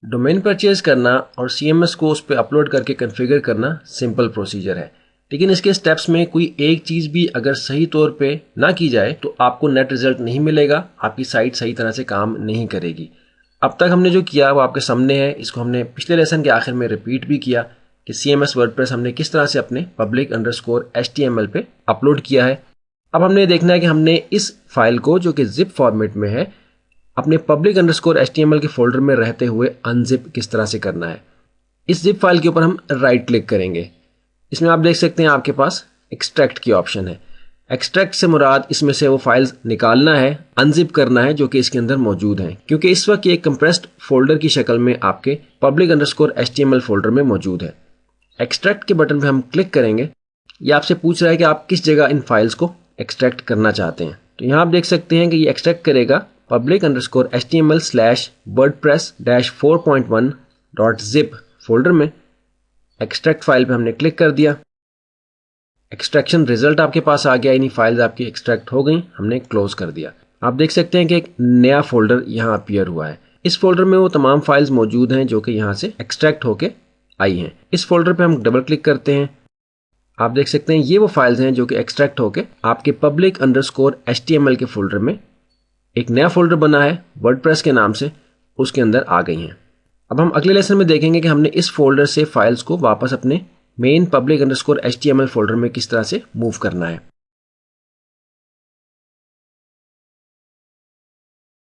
Domain purchase करना और CMS को उस पर अपलोड करके कॉन्फ़िगर करना सिंपल प्रोसीजर है, लेकिन इसके स्टेप्स में कोई एक चीज़ भी अगर सही तौर पे ना की जाए तो आपको नेट रिजल्ट नहीं मिलेगा, आपकी साइट सही तरह से काम नहीं करेगी। अब तक हमने जो किया वो आपके सामने है। इसको हमने पिछले लेसन के आखिर में रिपीट भी किया कि CMS वर्डप्रेस हमने किस तरह से अपने public_html पे अपलोड किया है। अब हमने देखना है कि हमने इस फाइल को, जो कि जिप फॉर्मेट में है, अपने public_html के फोल्डर में रहते हुए अनजिप किस तरह से करना है। इस जिप फाइल के ऊपर हम राइट क्लिक करेंगे। इसमें आप देख सकते हैं आपके पास एक्सट्रैक्ट की ऑप्शन है। एक्सट्रैक्ट से मुराद इसमें से वो फाइल्स निकालना है, अनजिप करना है जो कि इसके अंदर मौजूद हैं, क्योंकि इस वक्त ये कंप्रेस्ड फोल्डर की शक्ल में आपके public_html फोल्डर में मौजूद है। एक्सट्रैक्ट के बटन पे हम क्लिक करेंगे। ये आपसे पूछ रहा है कि आप किस जगह इन फाइल्स को एक्सट्रैक्ट करना चाहते हैं। तो यहाँ आप देख सकते हैं कि ये एक्सट्रैक्ट करेगा public_html/wordpress-4.1.zip फोल्डर में। एक्सट्रैक्ट फाइल पे हमने क्लिक कर दिया। एक्सट्रैक्शन रिजल्ट आपके पास आ गया, यानी फाइल्स आपकी एक्सट्रैक्ट हो गई। हमने क्लोज कर दिया। आप देख सकते हैं कि एक नया फोल्डर यहाँ अपीयर हुआ है। इस फोल्डर में वो तमाम फाइल्स मौजूद हैं जो कि यहाँ से एक्सट्रैक्ट होके आई हैं। इस फोल्डर पे हम डबल क्लिक करते हैं। आप देख सकते हैं ये वो फाइल्स हैं जो कि एक्सट्रैक्ट होके आपके public_html के फोल्डर में एक नया फोल्डर बना है वर्डप्रेस के नाम से, उसके अंदर आ गई हैं। अब हम अगले लेसन में देखेंगे कि हमने इस फोल्डर से फाइल्स को वापस अपने मेन public_html फोल्डर में किस तरह से मूव करना है।